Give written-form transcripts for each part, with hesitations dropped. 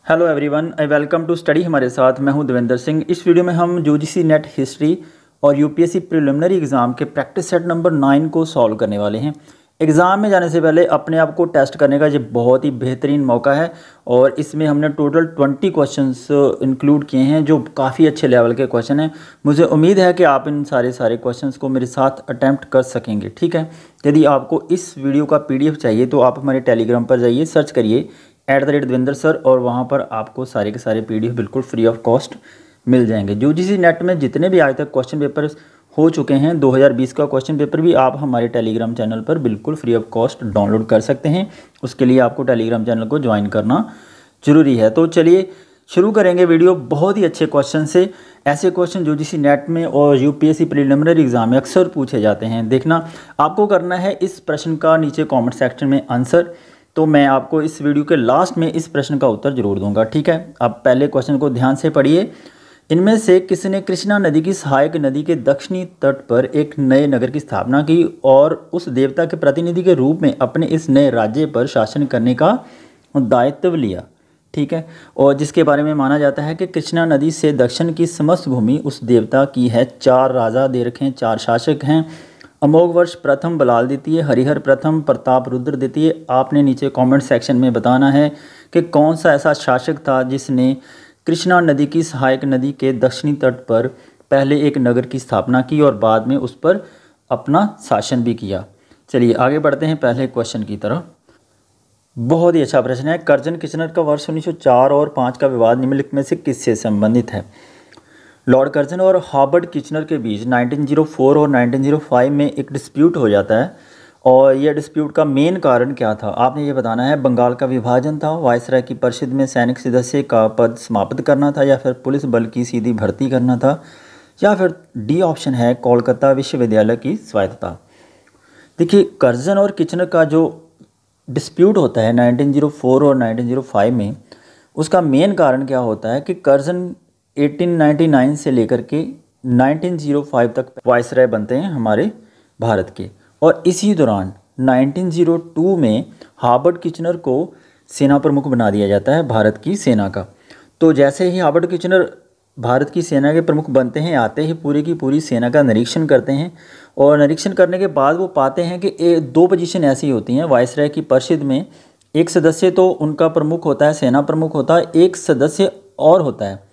Hello everyone, I welcome to study हमारे साथ। मैं हूं देवेंद्र सिंह। इस वीडियो में हम यूजीसी नेट हिस्ट्री और यूपीएससी प्रिलिमिनरी एग्ज़ाम के प्रैक्टिस सेट नंबर 9 को सॉल्व करने वाले हैं। एग्ज़ाम में जाने से पहले अपने आप को टेस्ट करने का ये बहुत ही बेहतरीन मौका है और इसमें हमने टोटल 20 क्वेश्चंस इंक्लूड किए हैं जो काफ़ी अच्छे लेवल के क्वेश्चन हैं। मुझे उम्मीद है कि आप इन सारे क्वेश्चंस को मेरे साथ अटैम्प्ट कर सकेंगे। ठीक है, यदि आपको इस वीडियो का PDF चाहिए तो आप हमारे टेलीग्राम पर जाइए, सर्च करिए @देवेंद्र सर और वहाँ पर आपको सारे के सारे PDF बिल्कुल फ्री ऑफ कॉस्ट मिल जाएंगे। यूजीसी नेट में जितने भी आज तक क्वेश्चन पेपर हो चुके हैं, 2020 का क्वेश्चन पेपर भी आप हमारे टेलीग्राम चैनल पर बिल्कुल फ्री ऑफ कॉस्ट डाउनलोड कर सकते हैं। उसके लिए आपको टेलीग्राम चैनल को ज्वाइन करना ज़रूरी है। तो चलिए शुरू करेंगे वीडियो बहुत ही अच्छे क्वेश्चन से। ऐसे क्वेश्चन यूजीसी नेट में और यूपीएससी प्रिलिमिनरी एग्जाम में अक्सर पूछे जाते हैं। देखना, आपको करना है इस प्रश्न का नीचे कमेंट सेक्शन में आंसर, तो मैं आपको इस वीडियो के लास्ट में इस प्रश्न का उत्तर जरूर दूंगा। ठीक है, आप पहले क्वेश्चन को ध्यान से पढ़िए। इनमें से किसने कृष्णा नदी की सहायक नदी के दक्षिणी तट पर एक नए नगर की स्थापना की और उस देवता के प्रतिनिधि के रूप में अपने इस नए राज्य पर शासन करने का दायित्व लिया? ठीक है, और जिसके बारे में माना जाता है कि कृष्णा नदी से दक्षिण की समस्त भूमि उस देवता की है। 4 राजा दे रखे हैं, 4 शासक हैं। अमोघ वर्ष प्रथम बलाल द्वितीय, हरिहर प्रथम, प्रताप रुद्र द्वितीय। आपने नीचे कमेंट सेक्शन में बताना है कि कौन सा ऐसा शासक था जिसने कृष्णा नदी की सहायक नदी के दक्षिणी तट पर पहले एक नगर की स्थापना की और बाद में उस पर अपना शासन भी किया। चलिए आगे बढ़ते हैं पहले क्वेश्चन की तरफ। बहुत ही अच्छा प्रश्न है। कर्जन किचनर का वर्ष 1904 और 5 का विवाद निम्नलिखित में से किससे संबंधित है? लॉर्ड कर्जन और हार्वर्ड किचनर के बीच 1904 और 1905 में एक डिस्प्यूट हो जाता है और यह डिस्प्यूट का मेन कारण क्या था? आपने ये बताना है। बंगाल का विभाजन था, वायसराय की परिषद में सैनिक सदस्य का पद समाप्त करना था, या फिर पुलिस बल की सीधी भर्ती करना था, या फिर डी ऑप्शन है कोलकाता विश्वविद्यालय की स्वायत्तता। देखिए, कर्जन और किचनर का जो डिस्प्यूट होता है 1904 और 1905 में, उसका मेन कारण क्या होता है कि कर्जन 1899 से लेकर के 1905 तक वायसराय बनते हैं हमारे भारत के, और इसी दौरान 1902 में हार्वर्ड किचनर को सेना प्रमुख बना दिया जाता है भारत की सेना का। तो जैसे ही हार्वर्ड किचनर भारत की सेना के प्रमुख बनते हैं, आते ही पूरी की पूरी सेना का निरीक्षण करते हैं और निरीक्षण करने के बाद वो पाते हैं कि 2 पोजीशन ऐसी होती हैं वायसराय की परिषद में। एक सदस्य तो उनका प्रमुख होता है, सेना प्रमुख होता है, एक सदस्य और होता है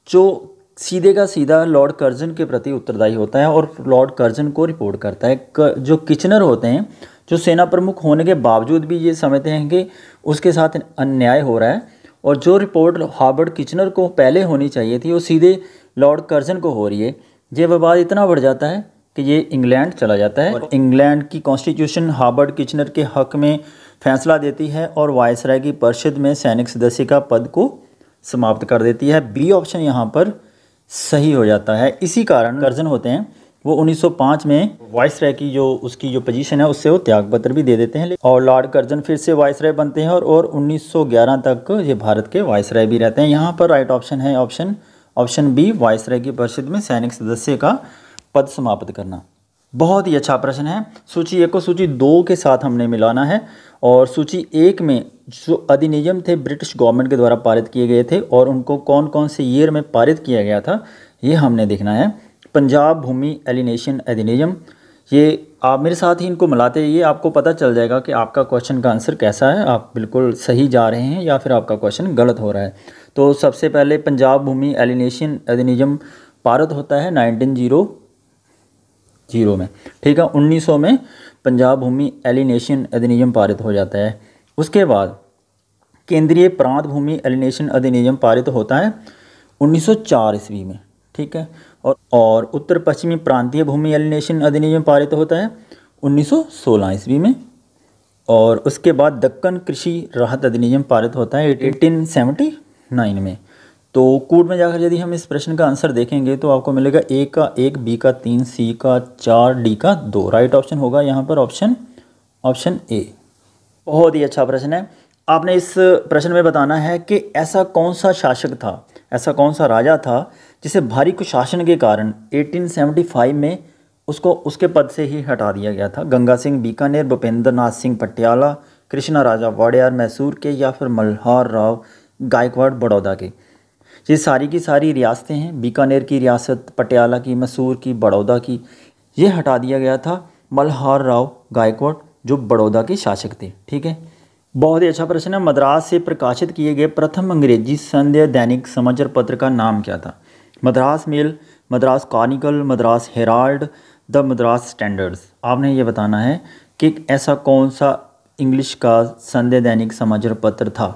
जो सीधे का सीधा लॉर्ड कर्जन के प्रति उत्तरदायी होता है और लॉर्ड कर्जन को रिपोर्ट करता है। जो किचनर होते हैं, जो सेना प्रमुख होने के बावजूद भी ये समझते हैं कि उसके साथ अन्याय हो रहा है, और जो रिपोर्ट हार्वर्ड किचनर को पहले होनी चाहिए थी वो सीधे लॉर्ड कर्जन को हो रही है। ये विवाद इतना बढ़ जाता है कि ये इंग्लैंड चला जाता है और इंग्लैंड की कॉन्स्टिट्यूशन हार्वर्ड किचनर के हक में फैसला देती है और वायसराय की परिषद में सैनिक सदस्य का पद को समाप्त कर देती है। बी ऑप्शन यहाँ पर सही हो जाता है। इसी कारण कर्जन होते हैं वो 1905 में वायसराय की उसकी जो पोजीशन है उससे वो त्यागपत्र भी दे देते हैं, और लॉर्ड कर्जन फिर से वायसराय बनते हैं और 1911 तक ये भारत के वायसराय भी रहते हैं। यहाँ पर राइट ऑप्शन है ऑप्शन बी, वायसराय की परिषद में सैनिक सदस्य का पद समाप्त करना। बहुत ही अच्छा प्रश्न है। सूची 1 को सूची 2 के साथ हमने मिलाना है, और सूची 1 में जो अधिनियम थे ब्रिटिश गवर्नमेंट के द्वारा पारित किए गए थे और उनको कौन कौन से ईयर में पारित किया गया था ये हमने देखना है। पंजाब भूमि एलिनेशन अधिनियम, ये आप मेरे साथ ही इनको मिलाते रहिए, आपको पता चल जाएगा कि आपका क्वेश्चन का आंसर कैसा है, आप बिल्कुल सही जा रहे हैं या फिर आपका क्वेश्चन गलत हो रहा है। तो सबसे पहले पंजाब भूमि एलिनेशन अधिनियम पारित होता है 1900 में। ठीक है, 1900 में पंजाब भूमि एलिनेशन अधिनियम पारित हो जाता है। उसके बाद केंद्रीय प्रांत भूमि एलिनेशन अधिनियम पारित होता है 1904 ईस्वी में। ठीक है, और उत्तर पश्चिमी प्रांतीय भूमि एलिनेशन अधिनियम पारित होता है 1916 ईस्वी में। और उसके बाद दक्कन कृषि राहत अधिनियम पारित होता है 1879 में। तो कूट में जाकर यदि हम इस प्रश्न का आंसर देखेंगे तो आपको मिलेगा A का 1, B का 3, C का 4, D का 2। राइट ऑप्शन होगा यहाँ पर ऑप्शन A। बहुत ही अच्छा प्रश्न है। आपने इस प्रश्न में बताना है कि ऐसा कौन सा शासक था, ऐसा कौन सा राजा था जिसे भारी कुशासन के कारण 1875 में उसको उसके पद से ही हटा दिया गया था। गंगा सिंह बीकानेर, भूपेंद्र नाथ सिंह पटियाला, कृष्णा राजा वाडियार मैसूर के, या फिर मल्हार राव गायकवाड़ बड़ौदा के। ये सारी की सारी रियासतें हैं, बीकानेर की रियासत, पटियाला की, मैसूर की, बड़ौदा की, ये हटा दिया गया था मल्हार राव गायकवाड़ जो बड़ौदा के शासक थे। ठीक है, बहुत ही अच्छा प्रश्न है। मद्रास से प्रकाशित किए गए प्रथम अंग्रेजी संध्या दैनिक समाचार पत्र का नाम क्या था? Madras mail, Madras Chronicle, Madras Herald, the Madras Standards. आपने ये बताना है कि ऐसा कौन सा इंग्लिश का संध्या दैनिक समाचार पत्र था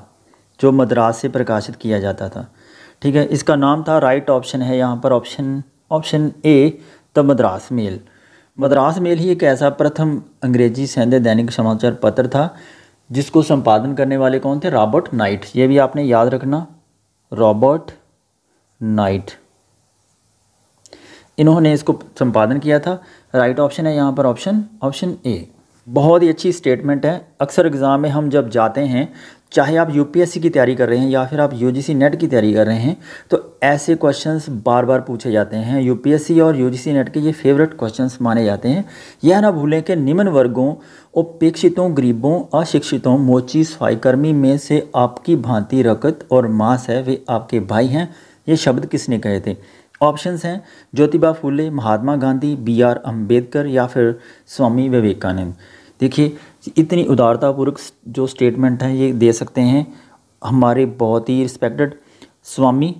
जो मद्रास से प्रकाशित किया जाता था। ठीक है, इसका नाम था, राइट ऑप्शन है यहाँ पर option A, the Madras mail. Madras mail ही एक ऐसा प्रथम अंग्रेजी संध्या दैनिक समाचार पत्र था जिसको संपादन करने वाले कौन थे? Robert night. ये भी आपने याद रखना, रॉबर्ट नाइट, इन्होंने इसको संपादन किया था। राइट ऑप्शन है यहाँ पर ऑप्शन ए। बहुत ही अच्छी स्टेटमेंट है। अक्सर एग्ज़ाम में हम जब जाते हैं, चाहे आप यूपीएससी की तैयारी कर रहे हैं या फिर आप यूजीसी नेट की तैयारी कर रहे हैं, तो ऐसे क्वेश्चंस बार बार पूछे जाते हैं। यूपीएससी और यूजीसी नेट के ये फेवरेट क्वेश्चंस माने जाते हैं। यह ना भूलें कि निम्न वर्गों, उपेक्षितों, गरीबों, अशिक्षितों, मोची, सफाईकर्मी में से आपकी भांति रकत और मांस है, वे आपके भाई हैं। ये शब्द किसने कहे थे? ऑप्शंस हैं ज्योतिबा फुले, महात्मा गांधी, BR अम्बेडकर या फिर स्वामी विवेकानंद। देखिए, इतनी उदारतापूर्वक जो स्टेटमेंट है ये दे सकते हैं हमारे बहुत ही respected Swami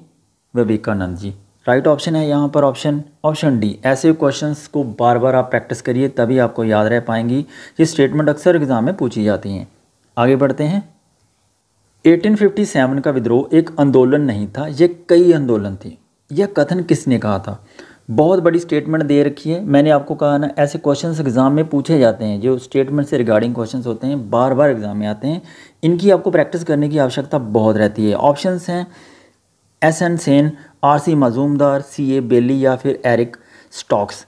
Vivekananda ji. Right option है यहाँ पर ऑप्शन डी। ऐसे क्वेश्चंस को बार बार आप प्रैक्टिस करिए, तभी आपको याद रह पाएंगी। ये स्टेटमेंट अक्सर एग्जाम में पूछी जाती हैं। आगे बढ़ते हैं। 1857 का विद्रोह एक आंदोलन नहीं था, ये कई आंदोलन थे। यह कथन किसने कहा था? बहुत बड़ी स्टेटमेंट दे रखी है। मैंने आपको कहा ना, ऐसे क्वेश्चंस एग्जाम में पूछे जाते हैं जो स्टेटमेंट से रिगार्डिंग क्वेश्चंस होते हैं, बार बार एग्जाम में आते हैं। इनकी आपको प्रैक्टिस करने की आवश्यकता बहुत रहती है। ऑप्शंस हैं SN Sen, RC Majumdar, CA बेली या फिर एरिक स्टॉक्स।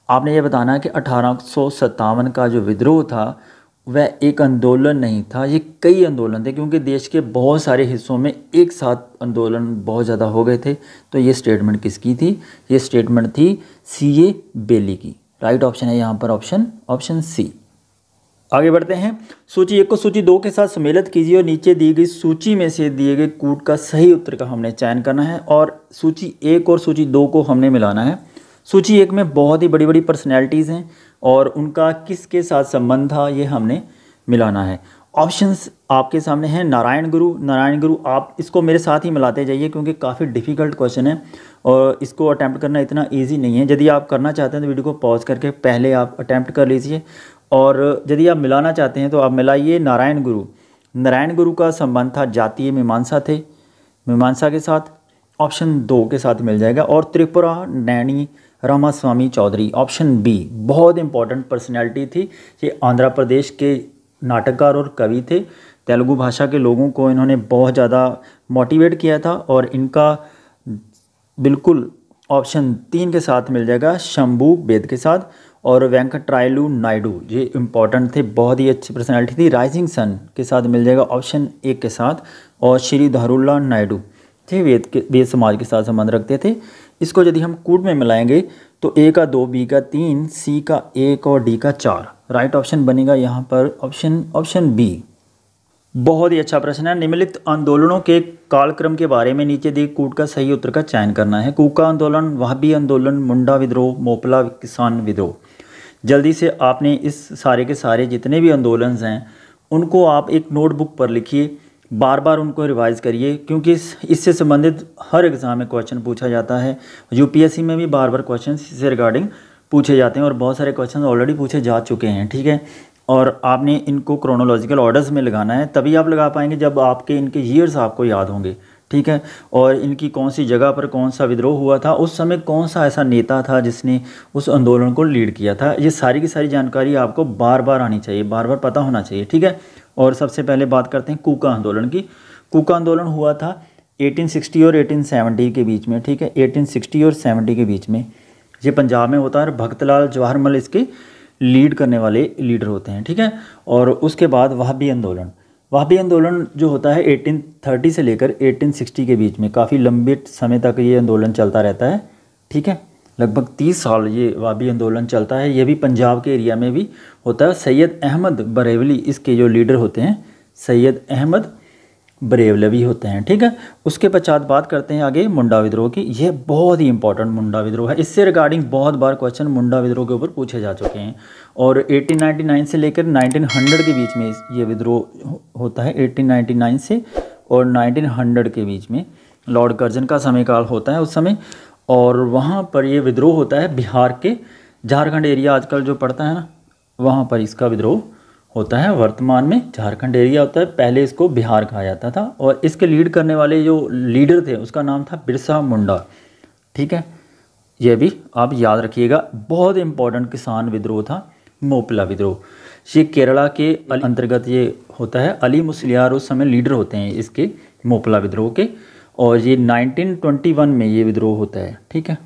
आपने ये बताना है कि 1857 का जो विद्रोह था वह एक आंदोलन नहीं था, ये कई आंदोलन थे, क्योंकि देश के बहुत सारे हिस्सों में एक साथ आंदोलन बहुत ज़्यादा हो गए थे। तो ये स्टेटमेंट किसकी थी? ये स्टेटमेंट थी CA बेली की। राइट ऑप्शन है यहाँ पर ऑप्शन सी। आगे बढ़ते हैं। सूची 1 को सूची 2 के साथ सम्मिलित कीजिए और नीचे दी गई सूची में से दिए गए कूट का सही उत्तर का हमने चयन करना है और सूची 1 और सूची 2 को हमने मिलाना है। सूची 1 में बहुत ही बड़ी बड़ी पर्सनैलिटीज़ हैं और उनका किसके साथ संबंध था ये हमने मिलाना है। ऑप्शंस आपके सामने हैं। नारायण गुरु, आप इसको मेरे साथ ही मिलाते जाइए क्योंकि काफ़ी डिफ़िकल्ट क्वेश्चन है और इसको अटैम्प्ट करना इतना इजी नहीं है। यदि आप करना चाहते हैं तो वीडियो को पॉज करके पहले आप अटैम्प्ट कर लीजिए और यदि आप मिलाना चाहते हैं तो आप मिलाइए। नारायण गुरु का संबंध था जातीय मीमांसा के साथ, ऑप्शन 2 के साथ मिल जाएगा। और त्रिपुरा नैनी रामास्वामी चौधरी, ऑप्शन बी। बहुत इंपॉर्टेंट पर्सनैलिटी थी ये, आंध्र प्रदेश के नाटककार और कवि थे। तेलुगु भाषा के लोगों को इन्होंने बहुत ज़्यादा मोटिवेट किया था और इनका बिल्कुल ऑप्शन 3 के साथ मिल जाएगा, शंभू बेद के साथ। और वेंकटरायलु नायडू, ये इंपॉर्टेंट थे, बहुत ही अच्छी पर्सनैलिटी थी। राइजिंग सन के साथ मिल जाएगा ऑप्शन 1 के साथ। और श्री धरुल्ला नायडू थे, वेद समाज के साथ संबंध रखते थे। इसको यदि हम कूट में मिलाएंगे तो A का 2, B का 3, C का 1 और D का 4। राइट ऑप्शन बनेगा यहाँ पर ऑप्शन बी। बहुत ही अच्छा प्रश्न है। निम्नलिखित आंदोलनों के कालक्रम के बारे में नीचे दी कूट का सही उत्तर का चयन करना है। कूका आंदोलन, वहाबी आंदोलन, मुंडा विद्रोह, मोपला किसान विद्रोह। जल्दी से आपने इस सारे के सारे जितने भी आंदोलन हैं उनको आप एक नोटबुक पर लिखिए, बार बार उनको रिवाइज़ करिए क्योंकि इससे संबंधित हर एग्ज़ाम में क्वेश्चन पूछा जाता है। यूपीएससी में भी बार बार क्वेश्चन इससे रिगार्डिंग पूछे जाते हैं और बहुत सारे क्वेश्चन ऑलरेडी पूछे जा चुके हैं। ठीक है, और आपने इनको क्रोनोलॉजिकल ऑर्डर्स में लगाना है, तभी आप लगा पाएंगे जब आपके इनके ईयर्स आपको याद होंगे। ठीक है, और इनकी कौन सी जगह पर कौन सा विद्रोह हुआ था, उस समय कौन सा ऐसा नेता था जिसने उस आंदोलन को लीड किया था। ये सारी की सारी जानकारी आपको बार बार आनी चाहिए, बार बार पता होना चाहिए। ठीक है, और सबसे पहले बात करते हैं कूका आंदोलन की। कूका आंदोलन हुआ था 1860 और 1870 के बीच में। ठीक है, 1860 और 70 के बीच में ये पंजाब में होता है। भगतलाल जवाहरमल इसके लीड करने वाले लीडर होते हैं। ठीक है, और उसके बाद वहाबी आंदोलन जो होता है 1830 से लेकर 1860 के बीच में, काफ़ी लंबे समय तक ये आंदोलन चलता रहता है। ठीक है, लगभग 30 साल ये वहाबी आंदोलन चलता है। ये भी पंजाब के एरिया में भी होता है। सैयद अहमद बरेलवी इसके जो लीडर होते हैं, सैयद अहमद बरेलवी होते हैं, ठीक है। उसके पश्चात बात करते हैं आगे मुंडा विद्रोह की। यह बहुत ही इंपॉर्टेंट मुंडा विद्रोह है, इससे रिगार्डिंग बहुत बार क्वेश्चन मुंडा विद्रोह के ऊपर पूछे जा चुके हैं। और 1899 से लेकर 1900 के बीच में ये विद्रोह होता है। 1899 से और 1900 के बीच में लॉर्ड कर्जन का समयकाल होता है उस समय। और वहाँ पर ये विद्रोह होता है बिहार के झारखंड एरिया आजकल जो पड़ता है ना, वहाँ पर इसका विद्रोह होता है। वर्तमान में झारखंड एरिया होता है, पहले इसको बिहार कहा जाता था। और इसके लीड करने वाले जो लीडर थे उसका नाम था बिरसा मुंडा, ठीक है। यह भी आप याद रखिएगा, बहुत इंपॉर्टेंट किसान विद्रोह था मोपला विद्रोह। ये केरला के अंतर्गत ये होता है। अली मुसलियार उस समय लीडर होते हैं इसके मोपला विद्रोह के। और ये 1921 में ये विद्रोह होता है, ठीक है।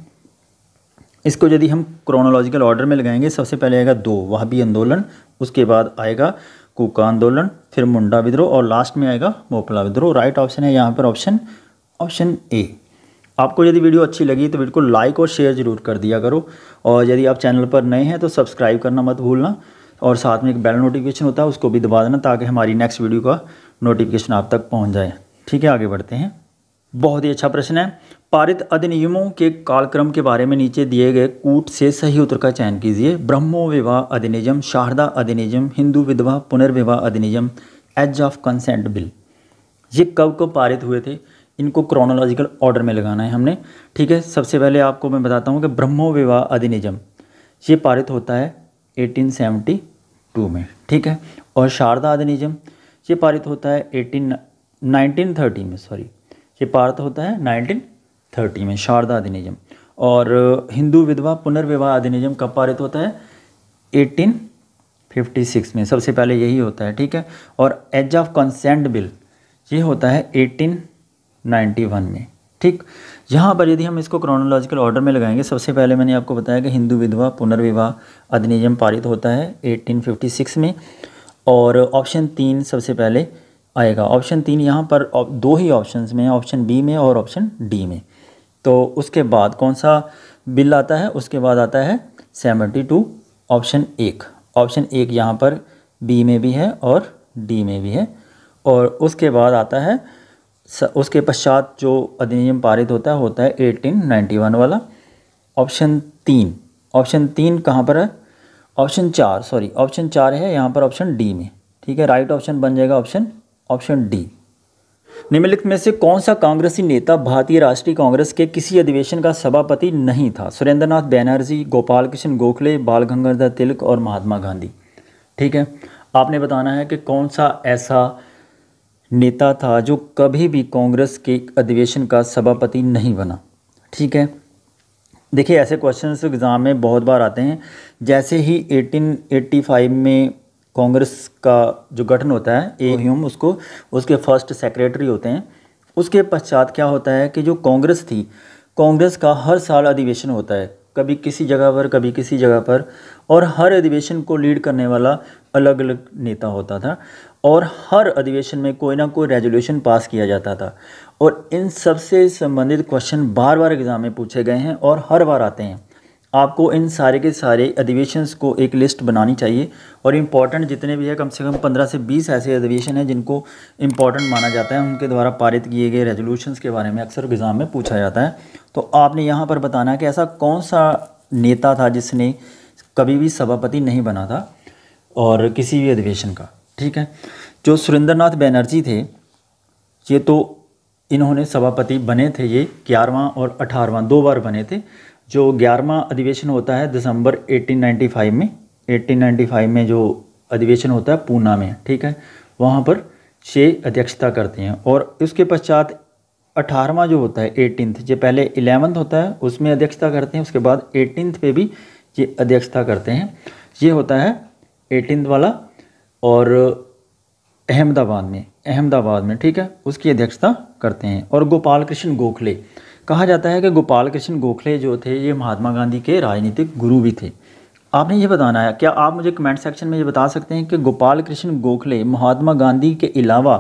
इसको यदि हम क्रोनोलॉजिकल ऑर्डर में लगाएंगे, सबसे पहले आएगा 2 वहाबी आंदोलन, उसके बाद आएगा कूका आंदोलन, फिर मुंडा विद्रोह और लास्ट में आएगा मोपला विद्रोह। राइट ऑप्शन है यहाँ पर ऑप्शन ए। आपको यदि वीडियो अच्छी लगी तो बिल्कुल लाइक और शेयर ज़रूर कर दिया करो। और यदि आप चैनल पर नए हैं तो सब्सक्राइब करना मत भूलना। और साथ में एक बेल नोटिफिकेशन होता है, उसको भी दबा देना ताकि हमारी नेक्स्ट वीडियो का नोटिफिकेशन आप तक पहुँच जाए, ठीक है। आगे बढ़ते हैं। बहुत ही अच्छा प्रश्न है। पारित अधिनियमों के कालक्रम के बारे में नीचे दिए गए कूट से सही उत्तर का चयन कीजिए। ब्रह्मो विवाह अधिनियम, शारदा अधिनियम, हिंदू विधवा पुनर्विवाह अधिनियम, एज ऑफ कंसेंट बिल। ये कब कब पारित हुए थे, इनको क्रोनोलॉजिकल ऑर्डर में लगाना है हमने, ठीक है। सबसे पहले आपको मैं बताता हूँ कि ब्रह्मो विवाह अधिनियम ये पारित होता है 1872 में, ठीक है। और शारदा अधिनियम ये पारित होता है 1930 में, ये पारित होता है 1930 में शारदा अधिनियम। और हिंदू विधवा पुनर्विवाह अधिनियम कब पारित होता है, 1856 में, सबसे पहले यही होता है, ठीक है। और एज ऑफ कंसेंट बिल ये होता है 1891 में, ठीक। यहाँ पर यदि हम इसको क्रोनोलॉजिकल ऑर्डर में लगाएंगे, सबसे पहले मैंने आपको बताया कि हिंदू विधवा पुनर्विवाह अधिनियम पारित होता है 1856 में। और ऑप्शन 3 सबसे पहले आएगा। ऑप्शन 3 यहाँ पर 2 ही ऑप्शंस में, ऑप्शन बी में और ऑप्शन डी में। तो उसके बाद कौन सा बिल आता है, उसके बाद आता है 72, ऑप्शन 1। ऑप्शन 1 यहाँ पर बी में भी है और डी में भी है। और उसके बाद आता है उसके पश्चात जो अधिनियम पारित होता है 1891 वाला। ऑप्शन 3 कहाँ पर है, ऑप्शन 4 है यहाँ पर ऑप्शन डी में, ठीक है। राइट ऑप्शन बन जाएगा ऑप्शन डी। निम्नलिखित में से कौन सा कांग्रेसी नेता भारतीय राष्ट्रीय कांग्रेस के किसी अधिवेशन का सभापति नहीं था। सुरेंद्रनाथ बैनर्जी, गोपाल कृष्ण गोखले, बाल गंगाधर तिलक और महात्मा गांधी, ठीक है। आपने बताना है कि कौन सा ऐसा नेता था जो कभी भी कांग्रेस के अधिवेशन का सभापति नहीं बना, ठीक है। देखिए ऐसे क्वेश्चंस एग्ज़ाम में बहुत बार आते हैं। जैसे ही 1885 में कांग्रेस का जो गठन होता है, ह्यूम उसके फर्स्ट सेक्रेटरी होते हैं। उसके पश्चात क्या होता है कि जो कांग्रेस थी, कांग्रेस का हर साल अधिवेशन होता है, कभी किसी जगह पर कभी किसी जगह पर। और हर अधिवेशन को लीड करने वाला अलग अलग नेता होता था। और हर अधिवेशन में कोई ना कोई रेजोल्यूशन पास किया जाता था। और इन सब से संबंधित क्वेश्चन बार बार एग्ज़ाम में पूछे गए हैं और हर बार आते हैं। आपको इन सारे के सारे अधिवेशंस को एक लिस्ट बनानी चाहिए। और इम्पॉर्टेंट जितने भी है, कम से कम 15 से 20 ऐसे अधिवेशन हैं जिनको इम्पॉर्टेंट माना जाता है, उनके द्वारा पारित किए गए रेजोल्यूशंस के बारे में अक्सर एग्ज़ाम में पूछा जाता है। तो आपने यहाँ पर बताना है कि ऐसा कौन सा नेता था जिसने कभी भी सभापति नहीं बना था और किसी भी अधिवेशन का, ठीक है। जो सुरेंद्रनाथ बैनर्जी थे, ये तो इन्होंने सभापति बने थे, ये 11वां और 18वां 2 बार बने थे। जो 11वां अधिवेशन होता है दिसंबर 1895 में जो अधिवेशन होता है पूना में, ठीक है, वहाँ पर 6 अध्यक्षता करते हैं। और उसके पश्चात 18वां जो होता है 18th, जो पहले 11th होता है उसमें अध्यक्षता करते हैं, उसके बाद 18th पे भी ये अध्यक्षता करते हैं। ये होता है 18th वाला। और अहमदाबाद में, ठीक है, उसकी अध्यक्षता करते हैं। और गोपाल कृष्ण गोखले, कहा जाता है कि गोपाल कृष्ण गोखले जो थे ये महात्मा गांधी के राजनीतिक गुरु भी थे। आपने ये बताना है, क्या आप मुझे कमेंट सेक्शन में ये बता सकते हैं कि गोपाल कृष्ण गोखले महात्मा गांधी के अलावा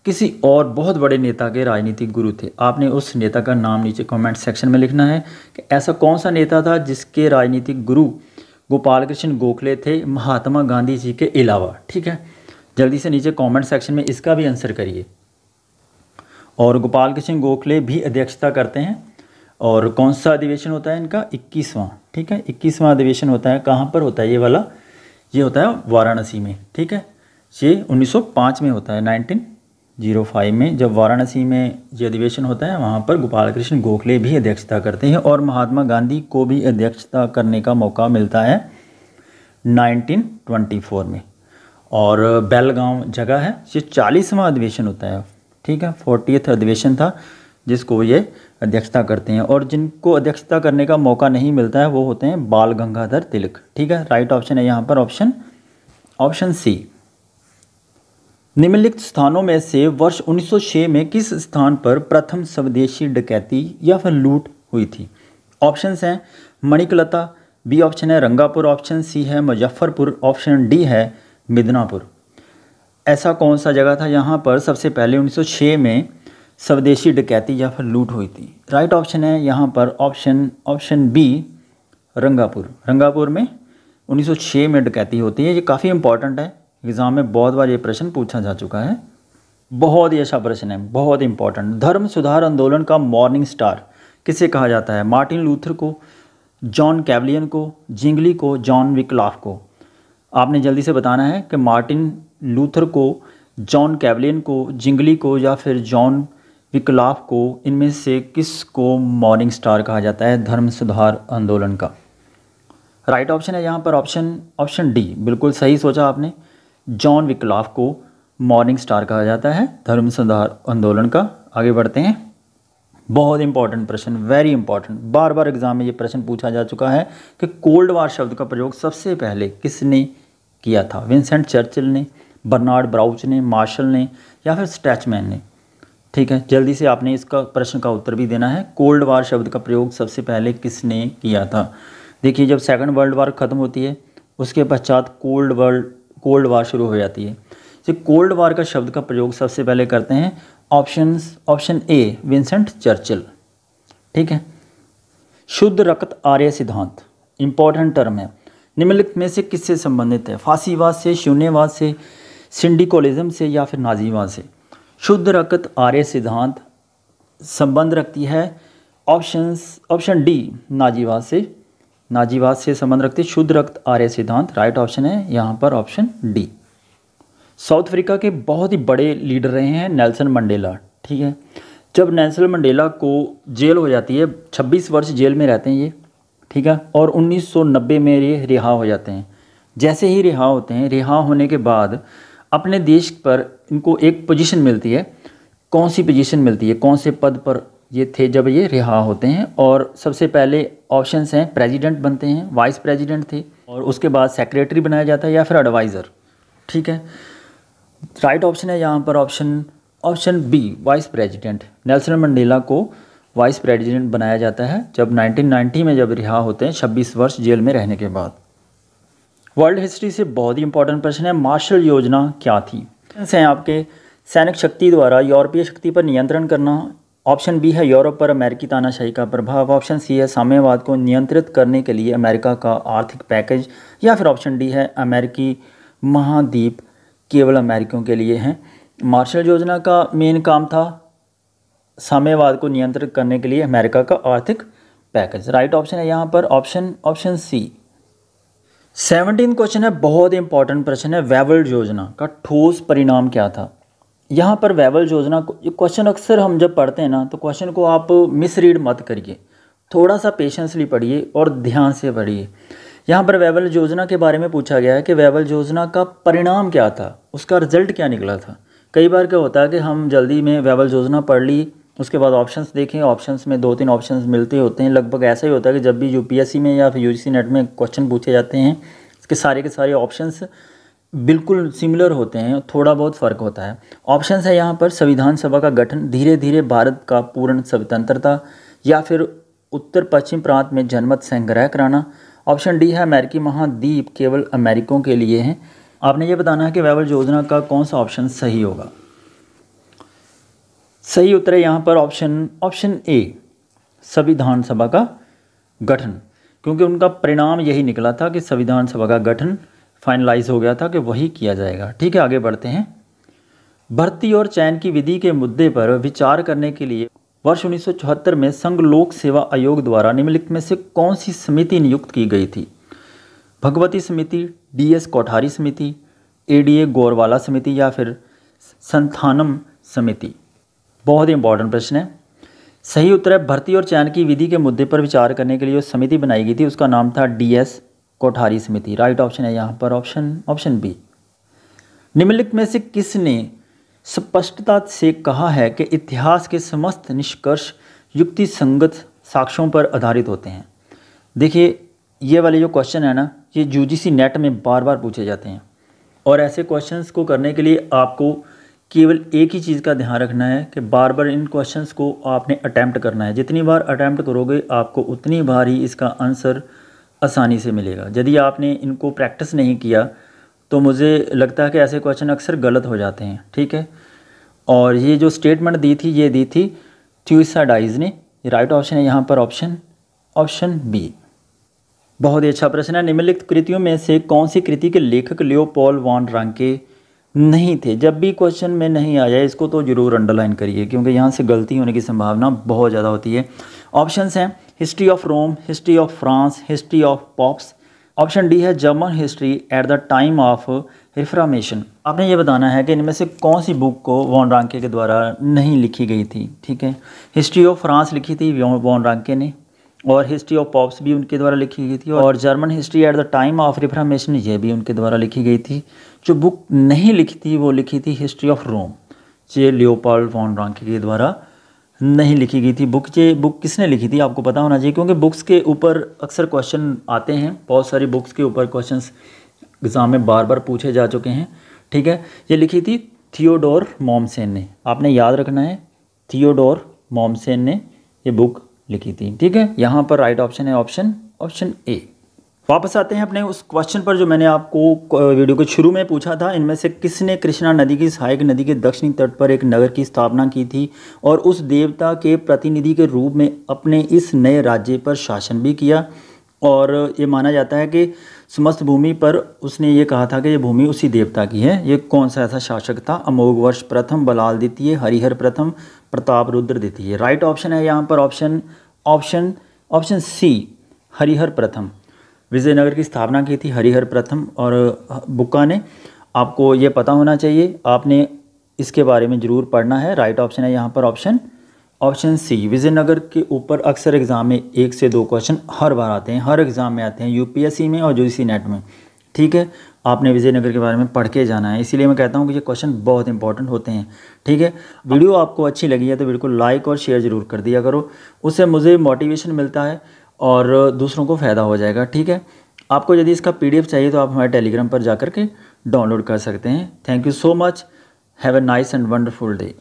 किसी और बहुत बड़े नेता के राजनीतिक गुरु थे? आपने उस नेता का नाम नीचे कमेंट सेक्शन में लिखना है कि ऐसा कौन सा नेता था जिसके राजनीतिक गुरु गोपाल कृष्ण गोखले थे महात्मा गांधी जी के अलावा, ठीक है। जल्दी से नीचे कमेंट सेक्शन में इसका भी आंसर करिए। और गोपाल कृष्ण गोखले भी अध्यक्षता करते हैं। और कौन सा अधिवेशन होता है इनका? 21वां। ठीक है, 21वां अधिवेशन होता है। कहाँ पर होता है ये वाला? ये होता है वाराणसी में। ठीक है, ये 1905 में होता है, 1905 में जब वाराणसी में ये अधिवेशन होता है, वहाँ पर गोपाल कृष्ण गोखले भी अध्यक्षता करते हैं और महात्मा गांधी को भी अध्यक्षता करने का मौका मिलता है 1924 में। और बेलगांव जगह है। ये 40वां अधिवेशन होता है। ठीक है, 40th अधिवेशन था जिसको ये अध्यक्षता करते हैं। और जिनको अध्यक्षता करने का मौका नहीं मिलता है वो होते हैं बाल गंगाधर तिलक। ठीक है, राइट ऑप्शन है यहाँ पर ऑप्शन सी। निम्नलिखित स्थानों में से वर्ष 1906 में किस स्थान पर प्रथम स्वदेशी डकैती या फिर लूट हुई थी? ऑप्शंस हैं मणिकलता, बी ऑप्शन है रंगापुर, ऑप्शन सी है मुजफ्फरपुर, ऑप्शन डी है मिदनापुर। ऐसा कौन सा जगह था यहाँ पर सबसे पहले 1906 में स्वदेशी डकैती या फिर लूट हुई थी? राइट ऑप्शन है यहाँ पर ऑप्शन बी रंगापुर। रंगापुर में 1906 में डकैती होती है। ये काफ़ी इंपॉर्टेंट है, एग्ज़ाम में बहुत बार ये प्रश्न पूछा जा चुका है। बहुत ही अच्छा प्रश्न है, बहुत इंपॉर्टेंट। धर्म सुधार आंदोलन का मॉर्निंग स्टार किसे कहा जाता है? मार्टिन लूथर को, जॉन कैवलियन को, जिंगली को, जॉन विक्लाफ को? आपने जल्दी से बताना है कि मार्टिन लूथर को, जॉन कैवलियन को, जिंगली को या फिर जॉन विक्लाफ को, इनमें से किसको मॉर्निंग स्टार कहा जाता है धर्म सुधार आंदोलन का? राइट ऑप्शन है यहाँ पर ऑप्शन डी। बिल्कुल सही सोचा आपने, जॉन विक्लाफ को मॉर्निंग स्टार कहा जाता है धर्म सुधार आंदोलन का। आगे बढ़ते हैं। बहुत इंपॉर्टेंट प्रश्न, वेरी इंपॉर्टेंट, बार बार एग्जाम में ये प्रश्न पूछा जा चुका है कि कोल्ड वार शब्द का प्रयोग सबसे पहले किसने किया था? विंसेंट चर्चिल ने, बर्नार्ड ब्राउच ने, मार्शल ने या फिर स्ट्रैचमैन ने? ठीक है, जल्दी से आपने इसका प्रश्न का उत्तर भी देना है। कोल्ड वार शब्द का प्रयोग सबसे पहले किसने किया था? देखिए, जब सेकंड वर्ल्ड वार ख़त्म होती है उसके पश्चात कोल्ड वार शुरू हो जाती है। ये कोल्ड वार का शब्द का प्रयोग सबसे पहले करते हैं ऑप्शन ए विंसेंट चर्चिल। ठीक है। शुद्ध रक्त आर्य सिद्धांत इंपॉर्टेंट टर्म है, निम्नलिखित में से किससे संबंधित है? फांसीवाद से, शून्यवाद से, सिंडिकोलिज्म से या फिर नाजीवाद से? शुद्ध रक्त आर्य सिद्धांत संबंध रखती है ऑप्शन डी नाजीवाद से संबंध रखती है शुद्ध रक्त आर्य सिद्धांत। राइट ऑप्शन है यहाँ पर ऑप्शन डी। साउथ अफ्रीका के बहुत ही बड़े लीडर रहे हैं नेल्सन मंडेला। ठीक है, जब नेल्सन मंडेला को जेल हो जाती है, 26 वर्ष जेल में रहते हैं ये, ठीक है, और 1990 में ये रिहा हो जाते हैं। जैसे ही रिहा होते हैं, रिहा होने के बाद अपने देश पर इनको एक पोजीशन मिलती है। कौन सी पोजीशन मिलती है, कौन से पद पर ये थे जब ये रिहा होते हैं? और सबसे पहले ऑप्शंस हैं, प्रेसिडेंट बनते हैं, वाइस प्रेसिडेंट थे, और उसके बाद सेक्रेटरी बनाया जाता है या फिर एडवाइज़र। ठीक है, राइट ऑप्शन है यहाँ पर option B vice president. Nelson Mandela को वाइस प्रेसिडेंट बनाया जाता है जब 1990 में जब रिहा होते हैं 26 वर्ष जेल में रहने के बाद। वर्ल्ड हिस्ट्री से बहुत ही इंपॉर्टेंट प्रश्न है, मार्शल योजना क्या थी? हैं आपके सैनिक शक्ति द्वारा यूरोपीय शक्ति पर नियंत्रण करना। ऑप्शन बी है यूरोप पर अमेरिकी तानाशाही का प्रभाव। ऑप्शन सी है साम्यवाद को नियंत्रित करने के लिए अमेरिका का आर्थिक पैकेज, या फिर ऑप्शन डी है अमेरिकी महाद्वीप केवल अमेरिकियों के लिए हैं। मार्शल योजना का मेन काम था साम्यवाद को नियंत्रित करने के लिए अमेरिका का आर्थिक पैकेज। राइट ऑप्शन है यहाँ पर ऑप्शन सी। 17 क्वेश्चन है, बहुत इंपॉर्टेंट प्रश्न है, वेवल योजना का ठोस परिणाम क्या था? यहाँ पर वेवल योजना को क्वेश्चन अक्सर हम जब पढ़ते हैं ना, तो क्वेश्चन को आप मिसरीड मत करिए, थोड़ा सा पेशेंसली पढ़िए और ध्यान से पढ़िए। यहाँ पर वेवल योजना के बारे में पूछा गया है कि वेवल योजना का परिणाम क्या था, उसका रिजल्ट क्या निकला था। कई बार क्या होता है कि हम जल्दी में वेवल योजना पढ़ ली, उसके बाद ऑप्शंस देखें, ऑप्शंस में 2-3 ऑप्शंस मिलते होते हैं। लगभग ऐसा ही होता है कि जब भी यूपीएससी में या फिर यूजीसी नेट में क्वेश्चन पूछे जाते हैं, इसके सारे के सारे ऑप्शंस बिल्कुल सिमिलर होते हैं, थोड़ा बहुत फ़र्क होता है। ऑप्शंस है यहाँ पर संविधान सभा का गठन, धीरे धीरे भारत का पूर्ण स्वतंत्रता, या फिर उत्तर पश्चिम प्रांत में जनमत संग्रह कराना। ऑप्शन डी है अमेरिकी महाद्वीप केवल अमेरिकों के लिए हैं। आपने ये बताना है कि वेवल योजना का कौन सा ऑप्शन सही होगा। सही उत्तर है यहाँ पर ऑप्शन ए संविधान सभा का गठन, क्योंकि उनका परिणाम यही निकला था कि संविधान सभा का गठन फाइनलाइज हो गया था कि वही किया जाएगा। ठीक है, आगे बढ़ते हैं। भर्ती और चयन की विधि के मुद्दे पर विचार करने के लिए वर्ष 1974 में संघ लोक सेवा आयोग द्वारा निम्नलिखित में से कौन सी समिति नियुक्त की गई थी? भगवती समिति, DS कोठारी समिति, ADA गोरवाला समिति या फिर संथानम समिति? बहुत ही इंपॉर्टेंट प्रश्न है। सही उत्तर है भर्ती और चयन की विधि के मुद्दे पर विचार करने के लिए जो समिति बनाई गई थी उसका नाम था DS कोठारी समिति। राइट ऑप्शन है यहाँ पर ऑप्शन बी। निम्नलिखित में से किसने स्पष्टता से कहा है कि इतिहास के समस्त निष्कर्ष युक्ति संगत साक्ष्यों पर आधारित होते हैं? देखिए ये वाले जो क्वेश्चन है ना, ये UGC नेट में बार बार पूछे जाते हैं और ऐसे क्वेश्चंस को करने के लिए आपको केवल एक ही चीज़ का ध्यान रखना है कि बार बार इन क्वेश्चंस को आपने अटैम्प्ट करना है। जितनी बार अटैम्प्ट करोगे आपको उतनी बार ही इसका आंसर आसानी से मिलेगा। यदि आपने इनको प्रैक्टिस नहीं किया तो मुझे लगता है कि ऐसे क्वेश्चन अक्सर गलत हो जाते हैं। ठीक है, और ये जो स्टेटमेंट दी थी ये दी थी थ्यूसाइडाइज ने। राइट ऑप्शन है यहाँ पर ऑप्शन बी। बहुत ही अच्छा प्रश्न है। निम्नलिखित कृतियों में से कौन सी कृति के लेखक लियोपोल्ड वॉन रांके नहीं थे? जब भी क्वेश्चन में नहीं आ जाए इसको तो जरूर अंडरलाइन करिए क्योंकि यहाँ से गलती होने की संभावना बहुत ज़्यादा होती है। ऑप्शंस हैं history of Rome, history of France, history of popes. Option D है German history at the time of reformation. आपने ये बताना है कि इनमें से कौन सी बुक को वॉन रांके के द्वारा नहीं लिखी गई थी। ठीक है, हिस्ट्री ऑफ फ्रांस लिखी थी वॉन रांके ने और हिस्ट्री ऑफ पॉप्स भी उनके द्वारा लिखी गई थी और German history at the time of reformation ये भी उनके द्वारा लिखी गई थी। जो बुक नहीं लिखी थी वो लिखी थी हिस्ट्री ऑफ रोम, ये लियोपोल्ड वॉन रांके के द्वारा नहीं लिखी गई थी। बुक किसने लिखी थी आपको पता होना चाहिए क्योंकि बुक्स के ऊपर अक्सर क्वेश्चन आते हैं। बहुत सारी बुक्स के ऊपर क्वेश्चंस एग्ज़ाम में बार बार पूछे जा चुके हैं। ठीक है, ये लिखी थी थियोडोर मॉमसेन ने। आपने याद रखना है थियोडोर मॉमसेन ने ये बुक लिखी थी। ठीक है, यहाँ पर राइट ऑप्शन है ऑप्शन ए। वापस आते हैं अपने उस क्वेश्चन पर जो मैंने आपको वीडियो के शुरू में पूछा था। इनमें से किसने कृष्णा नदी की सहायक नदी के दक्षिणी तट पर एक नगर की स्थापना की थी और उस देवता के प्रतिनिधि के रूप में अपने इस नए राज्य पर शासन भी किया? और ये माना जाता है कि समस्त भूमि पर उसने ये कहा था कि ये भूमि उसी देवता की है। ये कौन सा ऐसा शासक था? अमोघ वर्ष प्रथम, बलाल द्वितीय, हरिहर प्रथम, प्रताप रुद्र द्वितीय। राइट ऑप्शन है यहाँ पर ऑप्शन सी हरिहर प्रथम। विजयनगर की स्थापना की थी हरिहर प्रथम और बुक्का ने। आपको ये पता होना चाहिए, आपने इसके बारे में ज़रूर पढ़ना है। राइट ऑप्शन है यहाँ पर ऑप्शन सी। विजयनगर के ऊपर अक्सर एग्ज़ाम में 1 से 2 क्वेश्चन हर बार आते हैं, हर एग्ज़ाम में आते हैं, UPSC में और UGC नेट में। ठीक है, आपने विजयनगर के बारे में पढ़ के जाना है, इसीलिए मैं कहता हूँ कि ये क्वेश्चन बहुत इंपॉर्टेंट होते हैं। ठीक है, वीडियो आपको अच्छी लगी है तो बिल्कुल लाइक और शेयर ज़रूर कर दिया करो, उससे मुझे मोटिवेशन मिलता है और दूसरों को फ़ायदा हो जाएगा। ठीक है, आपको यदि इसका PDF चाहिए तो आप हमारे टेलीग्राम पर जा कर के डाउनलोड कर सकते हैं। Thank you so much, have a nice and wonderful day.